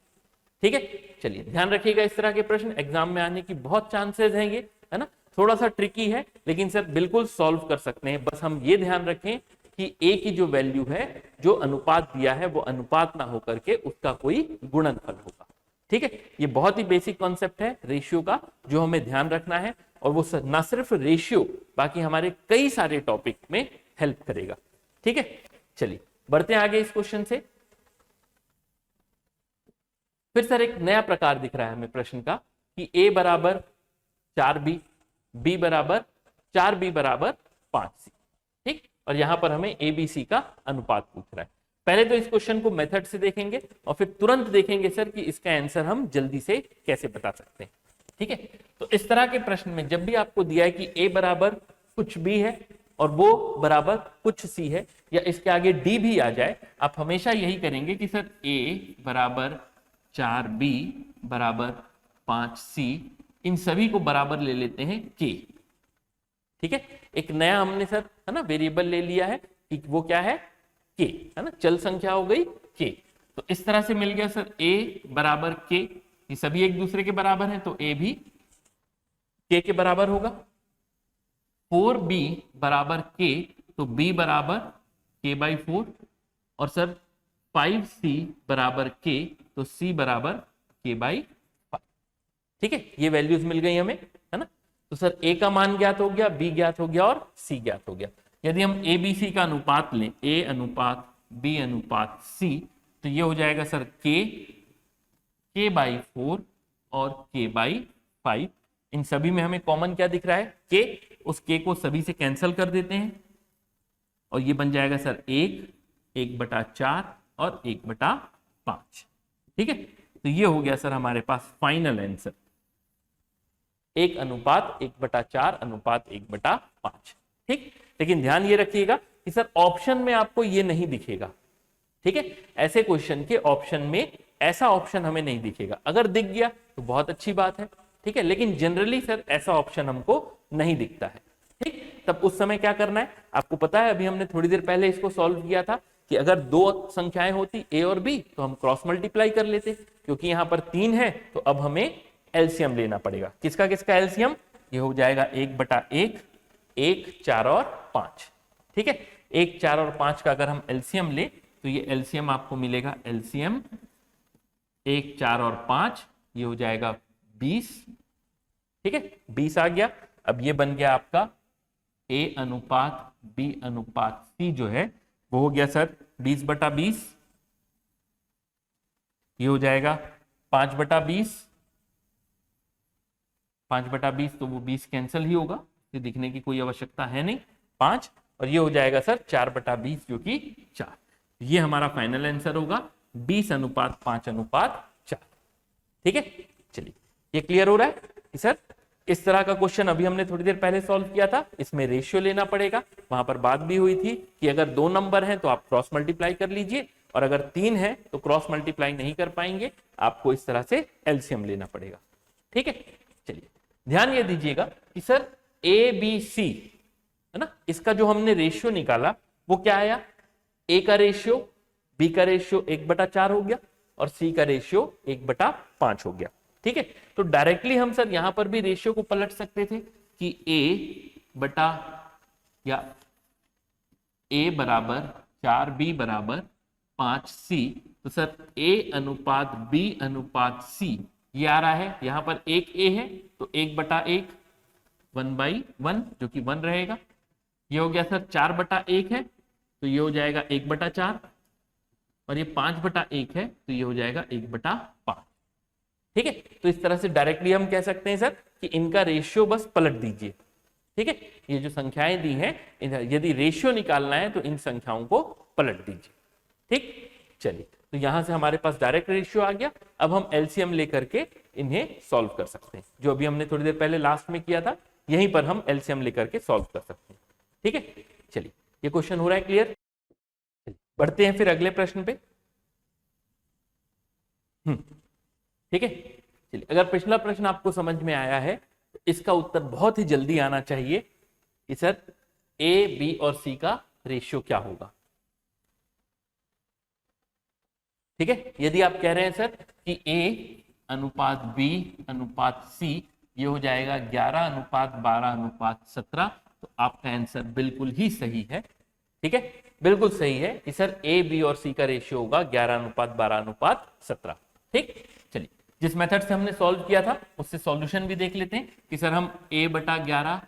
ठीक है, चलिए ध्यान रखिएगा, इस तरह के प्रश्न एग्जाम में आने की बहुत चांसेस हैं, ये है ना, थोड़ा सा ट्रिकी है लेकिन सर बिल्कुल सॉल्व कर सकते हैं। बस हम ये ध्यान रखें कि a की जो वैल्यू है, जो अनुपात दिया है वो अनुपात ना होकर के उसका कोई गुणनफल होगा। ठीक है, ये बहुत ही बेसिक कॉन्सेप्ट है रेशियो का जो हमें ध्यान रखना है, और वो ना सिर्फ रेशियो बाकी हमारे कई सारे टॉपिक में हेल्प करेगा। ठीक है, चलिए बढ़ते हैं आगे इस क्वेश्चन से। फिर सर एक नया प्रकार दिख रहा है हमें प्रश्न का कि a बराबर 4b, b बराबर 4b बराबर 5c। ठीक, और यहां पर हमें abc का अनुपात पूछ रहा है। पहले तो इस क्वेश्चन को मेथड से देखेंगे और फिर तुरंत देखेंगे सर कि इसका आंसर हम जल्दी से कैसे बता सकते हैं। ठीक है, तो इस तरह के प्रश्न में जब भी आपको दिया है कि a बराबर कुछ b है और वो बराबर कुछ c है, या इसके आगे d भी आ जाए, आप हमेशा यही करेंगे कि सर a बराबर 4b बराबर 5c, इन सभी को बराबर ले लेते हैं k। ठीक है, एक नया हमने सर है ना वेरिएबल ले लिया है कि वो क्या है k, है ना, चल संख्या हो गई k। तो इस तरह से मिल गया सर a बराबर k, ये सभी एक दूसरे के बराबर हैं तो a भी k के बराबर होगा। 4b बराबर k, तो b बराबर k बाई 4, और सर 5c बराबर k, तो c बराबर k बाई 5। ठीक है, ये वैल्यूज मिल गई हमें, है ना। तो सर a का मान ज्ञात हो गया, b ज्ञात हो गया और c ज्ञात हो गया। यदि हम a b c का अनुपात लें, a अनुपात b अनुपात c, तो ये हो जाएगा सर k बाई 4 और k बाई 5। इन सभी में हमें कॉमन क्या दिख रहा है k, उस k को सभी से कैंसिल कर देते हैं और ये बन जाएगा सर 1/4 और 1/5। ठीक है, तो ये हो गया सर हमारे पास फाइनल आंसर, 1 अनुपात 1/4 अनुपात 1/5। ठीक, लेकिन ध्यान ये रखिएगा कि सर ऑप्शन में आपको ये नहीं दिखेगा। ठीक है, ऐसे क्वेश्चन के ऑप्शन में ऐसा ऑप्शन हमें नहीं दिखेगा। अगर दिख गया तो बहुत अच्छी बात है। ठीक है, लेकिन जनरली सर ऐसा ऑप्शन हमको नहीं दिखता है। ठीक, तब उस समय क्या करना है आपको पता है, अभी हमने थोड़ी देर पहले इसको सॉल्व किया था कि अगर दो संख्याएं होती a और b तो हम क्रॉस मल्टीप्लाई कर लेते, क्योंकि यहां पर 3 है तो अब हमें एलसीएम लेना पड़ेगा। किसका किसका एलसीएम, ये हो जाएगा 1/1, 1, 4 और 5। ठीक है, 1, 4 और 5 का अगर हम एलसीएम ले तो ये एलसीएम आपको मिलेगा, एलसीएम 1, 4 और 5, ये हो जाएगा 20। ठीक है, 20 आ गया। अब ये बन गया आपका a अनुपात b अनुपात c जो है वो हो गया सर 20/20, ये हो जाएगा 5/20, 5/20 तो वो 20 कैंसिल ही होगा, ये दिखने की कोई आवश्यकता है नहीं, 5, और ये हो जाएगा सर 4/20 जो कि 4। ये हमारा फाइनल आंसर होगा 20 अनुपात 5 अनुपात 4। ठीक है, चलिए ये क्लियर हो रहा है कि सर इस तरह का क्वेश्चन अभी हमने थोड़ी देर पहले सॉल्व किया था, इसमें रेशियो लेना पड़ेगा। वहां पर बात भी हुई थी कि अगर 2 नंबर हैं तो आप क्रॉस मल्टीप्लाई कर लीजिए, और अगर 3 है तो क्रॉस मल्टीप्लाई नहीं कर पाएंगे, आपको इस तरह से एलसीएम लेना पड़ेगा। ठीक है, चलिए ध्यान ये दीजिएगा कि सर ए बी सी है ना, इसका जो हमने रेशियो निकाला वो क्या आया, ए का रेशियो बी का रेशियो 1/4 हो गया और सी का रेशियो 1/5 हो गया। ठीक है, तो डायरेक्टली हम सर यहां पर भी रेशियो को पलट सकते थे कि ए बराबर 4 बी बराबर 5 सी, तो सर ए अनुपात बी अनुपात सी ये आ रहा है, यहां पर एक ए है तो 1/1 1/1 जो कि 1 रहेगा। ये हो गया सर 4/1 है तो ये हो जाएगा 1/4, और ये 5/1 है तो ये हो जाएगा 1/5। ठीक है, तो इस तरह से डायरेक्टली हम कह सकते हैं सर कि इनका रेशियो बस पलट दीजिए। ठीक है, ये जो संख्याएं दी हैं, यदि रेशियो निकालना है तो इन संख्याओं को पलट दीजिए। ठीक, चलिए तो यहां से हमारे पास डायरेक्ट रेशियो आ गया। अब हम एलसीएम लेकर के इन्हें सॉल्व कर सकते हैं, जो अभी हमने थोड़ी देर पहले लास्ट में किया था, यहीं पर हम एलसीएम लेकर के सॉल्व कर सकते हैं। ठीक है, चलिए ये क्वेश्चन हो रहा है क्लियर। बढ़ते हैं फिर अगले प्रश्न पे। ठीक है, चलिए अगर पिछला प्रश्न आपको समझ में आया है तो इसका उत्तर बहुत ही जल्दी आना चाहिए कि सर ए बी और सी का रेशियो क्या होगा। ठीक है, यदि आप कह रहे हैं सर कि ए अनुपात बी अनुपात सी ये हो जाएगा 11:12:17, तो आपका आंसर बिल्कुल ही सही है। ठीक है, बिल्कुल सही है कि सर ए बी और सी का रेशियो होगा 11:12:17। ठीक, चलिए जिस मेथड से हमने सॉल्व किया था उससे सॉल्यूशन भी देख लेते हैं कि सर हम a/11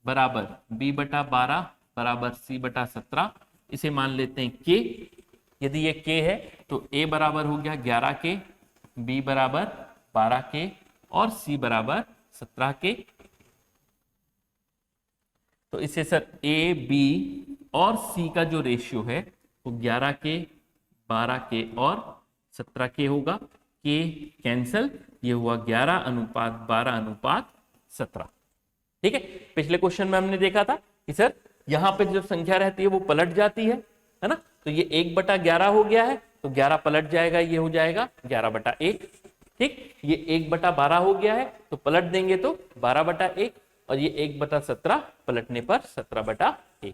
बराबर b/12 बराबर c/17 इसे मान लेते हैं k। यदि ये k है तो a बराबर हो गया 11k, b बराबर 12k और c बराबर 17k। तो इससे सर a b और c का जो रेशियो है वो 11k 12k और 17k होगा। k कैंसल, ये हुआ 11:12:17। ठीक है, पिछले क्वेश्चन में हमने देखा था कि सर यहां पे जो संख्या रहती है वो पलट जाती है ना, तो ये 1/11 हो गया है तो 11 पलट जाएगा, ये हो जाएगा 11/1। ठीक, ये 1/12 हो गया है तो पलट देंगे तो 12/1, और ये 1/17 पलटने पर 17/1।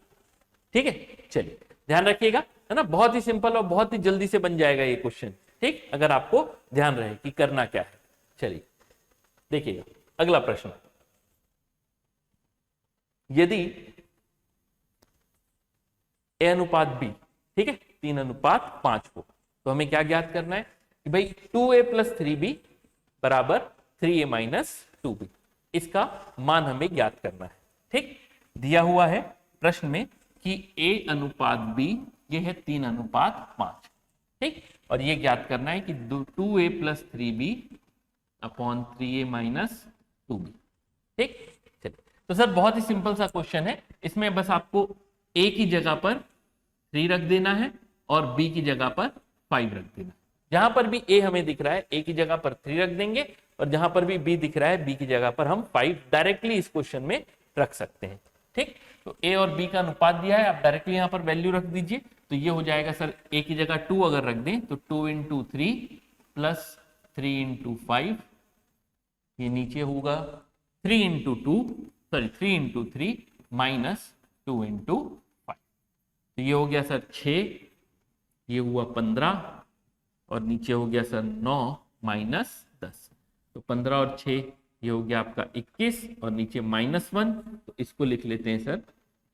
ठीक है, चलिए ध्यान रखिएगा, है ना, बहुत ही सिंपल और बहुत ही जल्दी से बन जाएगा ये क्वेश्चन। ठीक, अगर आपको ध्यान रहे कि करना क्या है। चलिए देखिएगा अगला प्रश्न, यदि ए अनुपात बी, ठीक है, 3:5 हो, तो हमें क्या ज्ञात करना है कि भाई 2a + 3b बराबर 3a - 2b, इसका मान हमें ज्ञात करना है। ठीक, दिया हुआ है प्रश्न में कि a अनुपात b ये है 3:5। ठीक, और ये ज्ञात करना है कि 2a + 3b upon 3a - 2b। ठीक, चलिए तो सर बहुत ही सिंपल सा क्वेश्चन है, इसमें बस आपको a की जगह पर 3 रख देना है और b की जगह पर 5 रख देना है। जहां पर भी a हमें दिख रहा है a की जगह पर 3 रख देंगे, और जहां पर भी b दिख रहा है b की जगह पर हम 5 डायरेक्टली इस क्वेश्चन में रख सकते हैं। ठीक, तो a और b का अनुपात दिया है, आप डायरेक्टली यहां पर वैल्यू रख दीजिए, तो ये हो जाएगा सर a की जगह 2 अगर रख दें तो 2 × 3 + 3 × 5, ये नीचे होगा 3 × 2 सॉरी 3 × 3 - 2 × 5, तो ये हो गया सर 6, ये हुआ 15 और नीचे हो गया सर 9 - 10, तो 15 और 6 ये हो गया आपका 21 और नीचे -1, तो इसको लिख लेते हैं सर,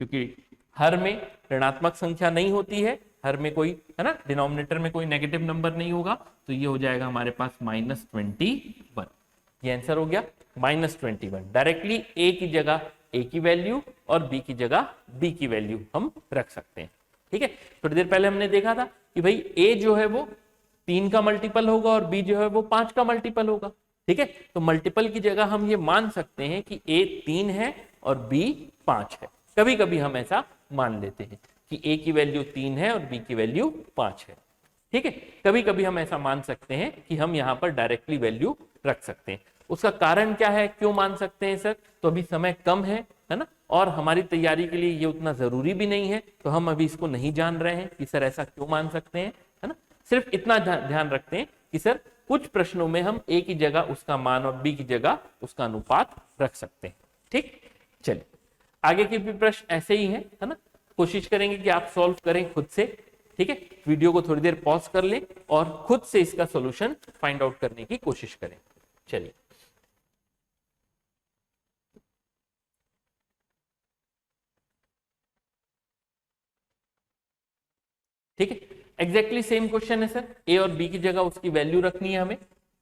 क्योंकि हर में ऋणात्मक संख्या नहीं होती है, हर में कोई, है ना, डिनोमिनेटर में कोई नेगेटिव नंबर नहीं होगा, तो ये हो जाएगा हमारे पास -21। ये आंसर हो गया -21। डायरेक्टली a की जगह a की वैल्यू और b की जगह b की वैल्यू हम रख सकते हैं। ठीक है, थोड़ी देर पहले हमने देखा था कि भाई a जो है वो 3 का मल्टीपल होगा और b जो है वो 5 का मल्टीपल होगा। ठीक है, तो मल्टीपल की जगह हम ये मान सकते हैं कि a 3 है और b 5 है। कभी कभी हम ऐसा मान लेते हैं कि a की वैल्यू 3 है और b की वैल्यू 5 है। ठीक है, कभी कभी हम ऐसा मान सकते हैं कि हम यहाँ पर डायरेक्टली वैल्यू रख सकते हैं। उसका कारण क्या है, क्यों मान सकते हैं सर? तो अभी समय कम है ना, और हमारी तैयारी के लिए ये उतना जरूरी भी नहीं है, तो हम अभी इसको नहीं जान रहे हैं कि सर ऐसा क्यों मान सकते हैं, है ना। सिर्फ इतना ध्यान रखते हैं कि सर कुछ प्रश्नों में हम ए की जगह उसका मान और बी की जगह उसका अनुपात रख सकते हैं। ठीक, चलिए आगे के भी प्रश्न ऐसे ही है ना। कोशिश करेंगे कि आप सॉल्व करें खुद से। ठीक है, वीडियो को थोड़ी देर पॉज कर लें और खुद से इसका सॉल्यूशन फाइंड आउट करने की कोशिश करें। चलिए, ठीक है, एग्जैक्टली सेम क्वेश्चन है सर। ए और बी की जगह उसकी वैल्यू रखनी है हमें।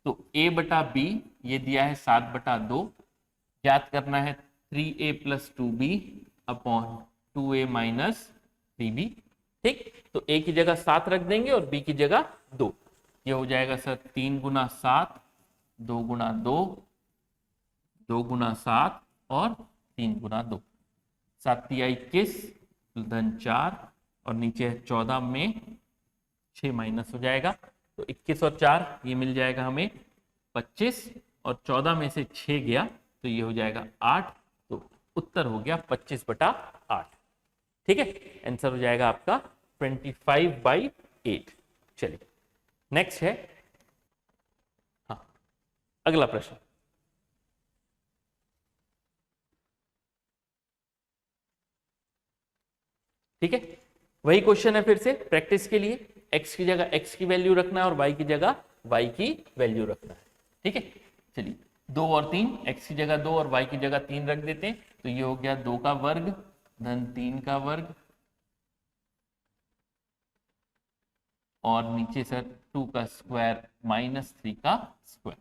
तो ए बटा बी ये दिया है 7/2, याद करना है 3a + 2b upon 2a - 3b। ठीक, तो a की जगह 7 रख देंगे और b की जगह 2। ये हो जाएगा सर 3 × 7, 2 × 2, 2 × 7 और 3 × 2, 7 × 21 धन 4 और नीचे 14 में 6 माइनस हो जाएगा। तो 21 और 4 ये मिल जाएगा हमें 25 और 14 में से 6 गया तो ये हो जाएगा 8। तो उत्तर हो गया 25/8। ठीक है, आंसर हो जाएगा आपका 25/8। चलिए नेक्स्ट है, हाँ अगला प्रश्न। ठीक है, वही क्वेश्चन है फिर से प्रैक्टिस के लिए। x की जगह x की वैल्यू रखना है और y की जगह y की वैल्यू रखना है। ठीक है, चलिए 2 और 3, x की जगह 2 और y की जगह 3 रख देते हैं। तो ये हो गया 2 का वर्ग धन 3 का वर्ग और नीचे सर 2 का स्क्वायर माइनस 3 का स्क्वायर।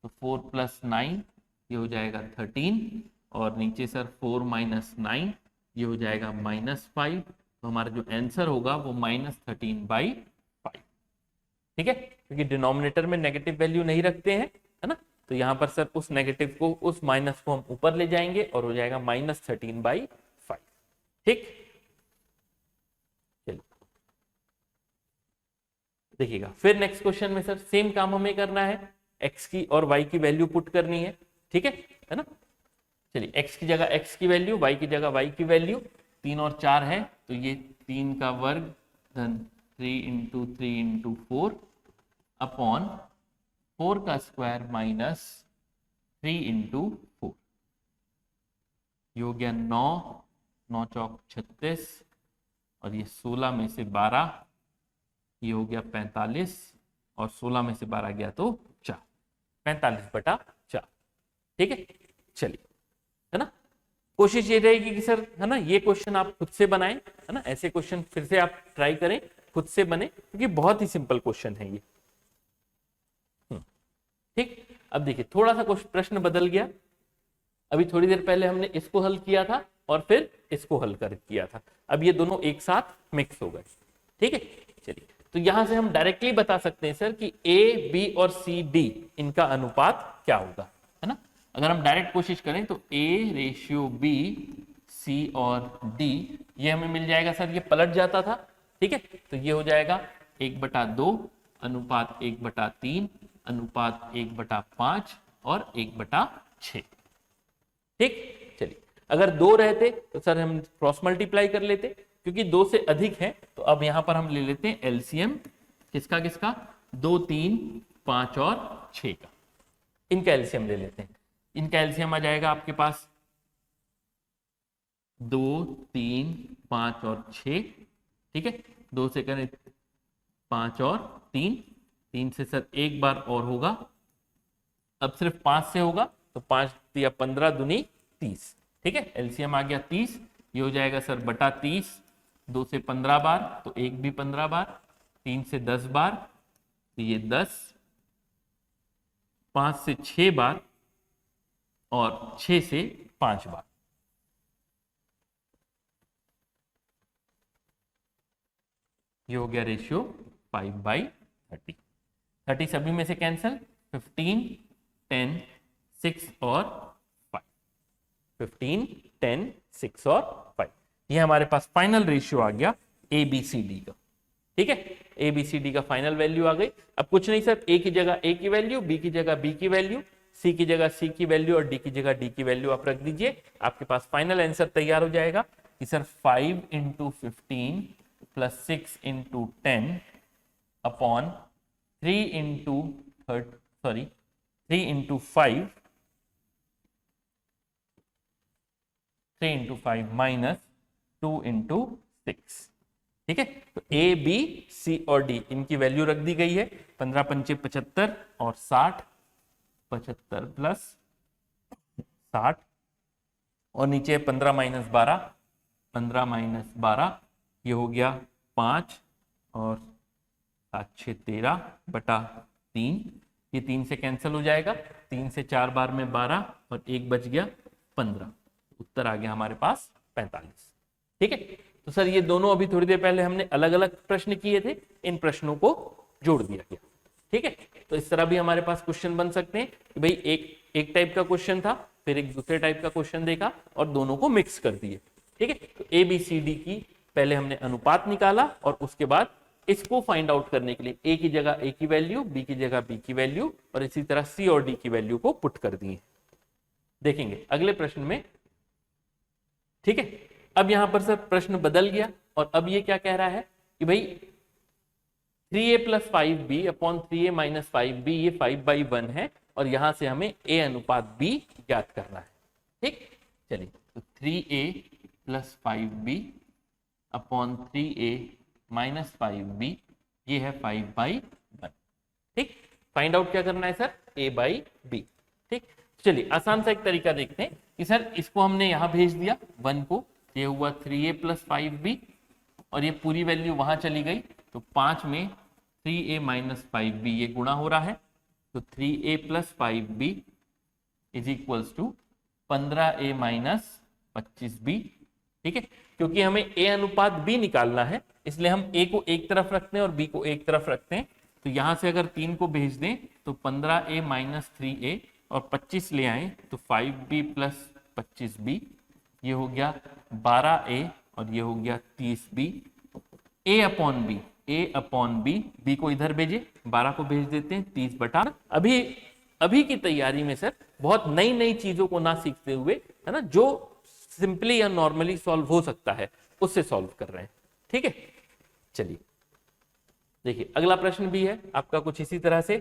तो 4 + 9 ये हो जाएगा 13 और नीचे सर 4 - 9 ये हो जाएगा -5। तो हमारा जो आंसर होगा वो -13/5। ठीक है, क्योंकि डिनोमिनेटर में नेगेटिव वैल्यू नहीं रखते हैं, है ना। तो यहाँ पर सर उस नेगेटिव को, उस माइनस को हम ऊपर ले जाएंगे और हो जाएगा -13/5। ठीक, चलिए देखिएगा फिर नेक्स्ट क्वेश्चन में सर सेम काम हमें करना है, x की और y की वैल्यू पुट करनी है। ठीक है ना। चलिए x की जगह x की वैल्यू, y की जगह y की वैल्यू। 3 और 4 है तो ये 3 का वर्ग धन 3 × 3 × 4 अपॉन 4 का स्क्वायर माइनस 3 × 4। ये हो गया 9, 9 चौक 36 और ये 16 में से 12, ये हो गया 45 और 16 में से 12 गया तो 4, 45/4। ठीक है, चलिए, है ना। कोशिश ये रहेगी कि सर, है ना, ये क्वेश्चन आप खुद से बनाएं, है ना। ऐसे क्वेश्चन फिर से आप ट्राई करें, खुद से बने, क्योंकि बहुत ही सिंपल क्वेश्चन है ये। ठीक, अब देखिए थोड़ा सा प्रश्न बदल गया। अभी थोड़ी देर पहले हमने इसको हल किया था और फिर इसको हल कर किया था, अब ये दोनों एक साथ मिक्स हो गए। ठीक है, चलिए तो यहां से हम डायरेक्टली बता सकते हैं सर कि ए, बी और सी, डी इनका अनुपात क्या होगा, है ना। अगर हम डायरेक्ट कोशिश करें तो A/B, C और D ये हमें मिल जाएगा सर, ये पलट जाता था। ठीक है, तो ये हो जाएगा 1/2 अनुपात 1/3 अनुपात 1/5 और 1/6। ठीक, चलिए अगर 2 रहते तो सर हम क्रॉस मल्टीप्लाई कर लेते, क्योंकि 2 से अधिक है तो अब यहां पर हम ले लेते हैं एलसीएम किसका किसका, 2, 3, 5 और 6 का। इनका एलसीएम ले लेते हैं। इनका एलसीएम आ जाएगा आपके पास 2, 3, 5 और 6। ठीक है, 2 से करें 5 और 3, 3 से सर एक बार और होगा, अब सिर्फ 5 से होगा तो 5 या 15 दूनी 30। ठीक है, एलसीएम आ गया 30। ये हो जाएगा सर बटा 30, 2 से 15 बार तो 1 भी 15 बार, 3 से 10 बार तो ये 10, 5 से 6 बार और 6 से 5 बार। ये हो गया रेशियो 5/30। 30 सभी में से कैंसल, 15, 10, 6 और 5, 15, 10, 6 और 5। ये हमारे पास फाइनल रेशियो आ गया ABCD का। ठीक है, ABCD का फाइनल वैल्यू आ गई। अब कुछ नहीं सर, A की जगह A की वैल्यू, B की जगह B की वैल्यू, सी की जगह सी की वैल्यू और डी की जगह डी की वैल्यू आप रख दीजिए, आपके पास फाइनल आंसर तैयार हो जाएगा कि sir 5 into 15 plus 6 into 10 upon 3 into 3 into 5 minus 2 into 6। ठीक है, तो ए बी सी और डी इनकी वैल्यू रख दी गई है, 15 पंचे 75 और 60, 75 प्लस 60 और नीचे 15 माइनस 12, 15 माइनस 12 ये हो गया 5 और 7 6 13 बटा 3, ये 3 से कैंसिल हो जाएगा, 3 से 4 बार में 12 और 1 बच गया 15, उत्तर आ गया हमारे पास 45। ठीक है, तो सर ये दोनों अभी थोड़ी देर पहले हमने अलग अलग प्रश्न किए थे, इन प्रश्नों को जोड़ दिया गया। ठीक है, तो इस तरह भी हमारे पास क्वेश्चन बन सकते हैं कि भाई एक टाइप का क्वेश्चन था, फिर एक दूसरे टाइप का क्वेश्चन देखा और दोनों को मिक्स कर दिए। ठीक है, तो ए बी सी डी की पहले हमने अनुपात निकाला और उसके बाद इसको फाइंड आउट करने के लिए ए की जगह ए की वैल्यू, बी की जगह बी की वैल्यू और इसी तरह सी और डी की वैल्यू को पुट कर दिए। देखेंगे अगले प्रश्न में। ठीक है, अब यहां पर सर प्रश्न बदल गया और अब ये क्या कह रहा है कि भाई 3a plus 5b upon 3a minus 5b ये 5/1 है और यहां से हमें a अनुपात b ज्ञात करना है। ठीक, चलिए तो 3a plus 5b upon 3a minus 5b ये है 5/1। ठीक, फाइंड आउट क्या करना है सर, a/b। ठीक, चलिए आसान सा एक तरीका देखते हैं कि सर इसको हमने यहां भेज दिया 1 को, ये हुआ 3a प्लस 5b और ये पूरी वैल्यू वहां चली गई, तो 5 में 3a माइनस 5b ये गुणा हो रहा है, तो 3a plus 5b is equals to 15a minus 25b। ठीक है, क्योंकि हमें a अनुपात b निकालना है इसलिए हम a को एक तरफ रखते हैं और b को एक तरफ रखते हैं, तो यहां से अगर 3 को भेज दें तो 15a माइनस 3a और 25 ले आए तो 5b प्लस 25b ये हो गया 12a और ये हो गया 30b। a upon b, b को इधर भेजे, 12 को भेज देते हैं 30 बटा। अभी की तैयारी में सर बहुत नई नई चीजों को ना सीखते हुए, है ना, जो सिंपली या नॉर्मली सॉल्व हो सकता है उससे सॉल्व कर रहे हैं। ठीक है, चलिए देखिए अगला प्रश्न भी है आपका कुछ इसी तरह से।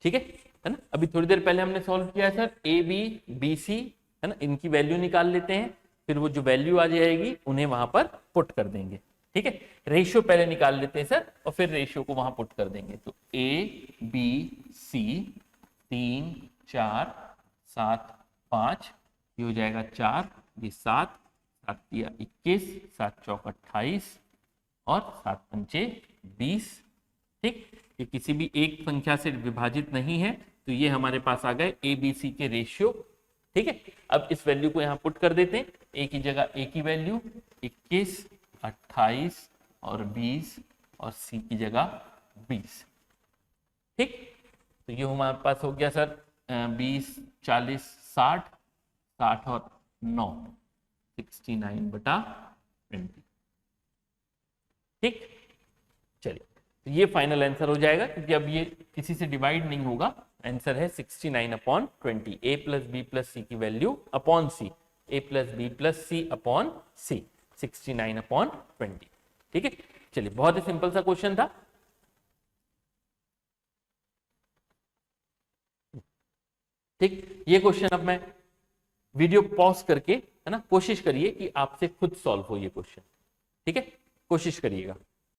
ठीक है ना, अभी थोड़ी देर पहले हमने सॉल्व किया sir A B B C, है ना, इनकी वैल्यू निकाल लेते हैं, फिर वो जो वैल्यू आ जाएगी उन्हें वहां पर पुट कर देंगे। ठीक है, रेशियो पहले निकाल लेते हैं सर और फिर रेशियो को वहां पुट कर देंगे, तो ए बी सी 3 4 7 5 ये हो जाएगा 4, ये 7 7 या 21, 7 चौक 28 और 7 पंचे 20। ठीक, ये किसी भी एक संख्या से विभाजित नहीं है, तो ये हमारे पास आ गए ए बी सी के रेशियो। ठीक है, अब इस वैल्यू को यहां पुट कर देते हैं, ए की जगह ए की वैल्यू 21 28 और 20 और सी की जगह 20। ठीक, तो ये हमारे पास हो गया सर 20 40 60 60 और 9 69 बटा 20। ठीक, चलिए तो ये फाइनल आंसर हो जाएगा क्योंकि अब ये किसी से डिवाइड नहीं होगा, आंसर है 69 अपॉन 20। ए प्लस बी प्लस सी की वैल्यू अपॉन सी, ए प्लस बी प्लस सी अपॉन सी, 69 अपॉन 20। ठीक है, चलिए बहुत ही सिंपल सा क्वेश्चन था। ठीक, ये क्वेश्चन अब मैं वीडियो पॉज करके, है ना, कोशिश करिए कि आपसे खुद सॉल्व हो ये क्वेश्चन। ठीक है, कोशिश करिएगा।